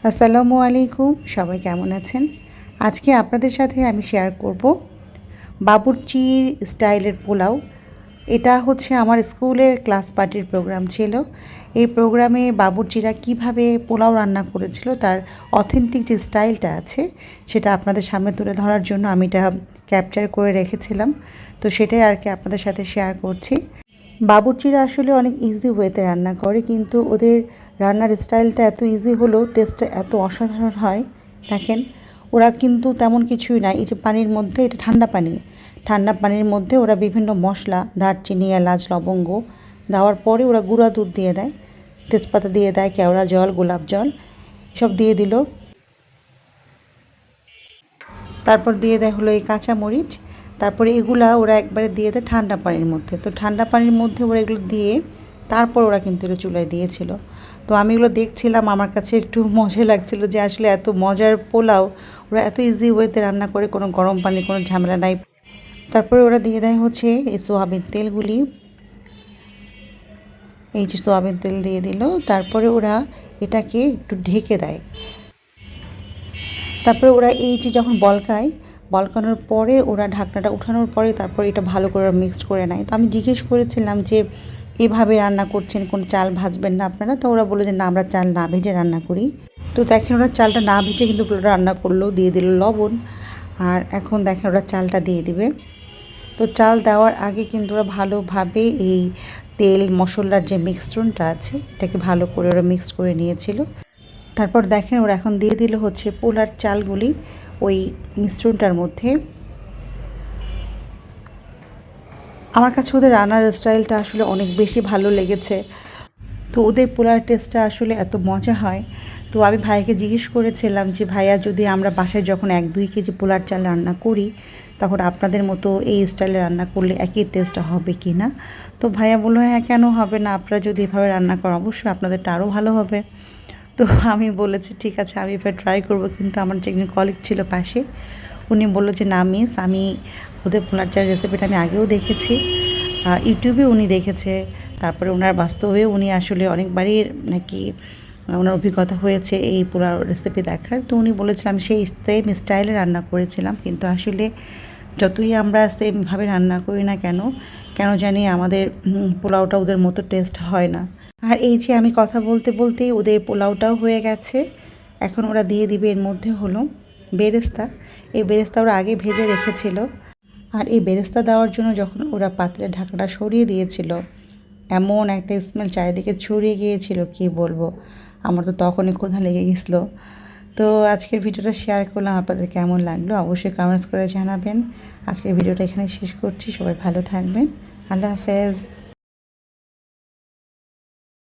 আসসালামু আলাইকুম, সবাই কেমন আছেন? আজকে আপনাদের সাথে আমি শেয়ার করব বাবুর্চির স্টাইলের পোলাও। এটা হচ্ছে আমার স্কুলের ক্লাস পার্টির প্রোগ্রাম ছিল। এই প্রোগ্রামে বাবুর্চিরা কিভাবে পোলাও রান্না করেছিল তার অথেন্টিক যে স্টাইলটা আছে সেটা আপনাদের সামনে তুলে ধরার জন্য আমি এটা ক্যাপচার করে রেখেছিলাম। তো সেটাই আর কি আপনাদের সাথে শেয়ার করছি। বাবুর্চিরা আসলে অনেক ইজি ওয়েতে রান্না করে, কিন্তু ওদের রান্নার স্টাইলটা এত ইজি হলেও টেস্টটা এত অসাধারণ হয়। দেখেন, ওরা কিন্তু তেমন কিছুই না, এই যে পানির মধ্যে, এটা ঠান্ডা পানি, ঠান্ডা পানির মধ্যে ওরা বিভিন্ন মশলা, দারচিনি, এলাচ, লবঙ্গ দেওয়ার পরে ওরা গুঁড়া দুধ দিয়ে দেয়, তেজপাতা দিয়ে দেয়, কেওড়া জল, গোলাপ জল সব দিয়ে দিল। তারপর দিয়ে দেয় হলো এই কাঁচামরিচ। তারপরে এগুলা ওরা একবারে দিয়ে দেয় ঠান্ডা পানির মধ্যে। তো ঠান্ডা পানির মধ্যে ওরা এগুলো দিয়ে তারপর ওরা কিন্তু এটা চুলায় দিয়েছিল। তো আমি এগুলো দেখছিলাম, আমার কাছে একটু মজা লাগছিল যে আসলে এত মজার পোলাও ওরা এত ইজি ওয়েতে রান্না করে, কোনো গরম পানির কোনো ঝামেলা নাই। তারপরে ওরা দিয়ে দেয় হচ্ছে এই সোয়াবিন তেলগুলি, এই যে সোয়াবিন তেল দিয়ে দিল। তারপরে ওরা এটাকে একটু ঢেকে দেয়। তারপরে ওরা এই যে যখন বলকানোর পরে ওরা ঢাকনাটা উঠানোর পরে তারপর এটা ভালো করে মিক্সড করে নেয়। তো আমি জিজ্ঞেস করেছিলাম যে এভাবে রান্না করছেন, কোনো চাল ভাজবেন না আপনারা? তো ওরা বলে যে না, আমরা চাল না ভেজে রান্না করি। তো দেখেন, ওরা চালটা না ভেজে কিন্তু পুরো রান্না করলো, দিয়ে দিল লবণ। আর এখন দেখেন ওরা চালটা দিয়ে দিবে। তো চাল দেওয়ার আগে কিন্তু ওরা ভালোভাবে এই তেল মশলার যে মিক্সচারটা আছে এটাকে ভালো করে ওরা মিক্স করে নিয়েছিল। তারপর দেখেন ওরা এখন দিয়ে দিল হচ্ছে পোলার চালগুলি ওই মিশ্রণটার মধ্যে। আমার কাছে ওদের রান্নার স্টাইলটা আসলে অনেক বেশি ভালো লেগেছে। তো ওদের পোলার টেস্টটা আসলে এত মজা হয়। তো আমি ভাইকে জিজ্ঞেস করেছিলাম যে ভাইয়া, যদি আমরা বাসায় যখন 1-2 কেজি পোলার চাল রান্না করি তখন আপনাদের মতো এই স্টাইলে রান্না করলে একই টেস্টটা হবে কি না? তো ভাইয়া বললো হ্যাঁ, কেন হবে না, আপনারা যদি এভাবে রান্না করেন অবশ্যই আপনাদেরটা আরও ভালো হবে। তো আমি বলেছি ঠিক আছে, আমি এবার ট্রাই করব। কিন্তু আমার যে একজন কলিগ ছিল পাশে, উনি বললো যে না মিস, আমি ওদের পোলার চালের রেসিপিটা আমি আগেও দেখেছি, ইউটিউবে উনি দেখেছে, তারপরে ওনার বাস্তবেও উনি আসলে অনেকবারই নাকি ওনার অভিজ্ঞতা হয়েছে এই পোলাও রেসিপি দেখার। তো উনি বলেছিলাম আমি সেই সেম স্টাইলে রান্না করেছিলাম, কিন্তু আসলে যতই আমরা সেমভাবে রান্না করি না কেন, কেন জানি আমাদের পোলাওটা ওদের মতো টেস্ট হয় না। আর এই যে আমি কথা বলতে বলতেই ওদের পোলাওটাও হয়ে গেছে। এখন ওরা দিয়ে দিবে এর মধ্যে হলো বেরেস্তা। এই বেরেস্তা ওরা আগে ভেজে রেখেছিল। আর এই বেরেস্তা দেওয়ার জন্য যখন ওরা পাত্রের ঢাকনাটা সরিয়ে দিয়েছিল, এমন একটা স্মেল চারিদিকে ছড়িয়ে গিয়েছিল কি বলবো, আমার তো তখনই ক্ষুধা লেগে গেছিলো। তো আজকের ভিডিওটা শেয়ার করলাম, আপনাদের কেমন লাগলো অবশ্যই কমেন্টস করে জানাবেন। আজকের ভিডিওটা এখানে শেষ করছি, সবাই ভালো থাকবেন, আল্লাহ হাফেজ।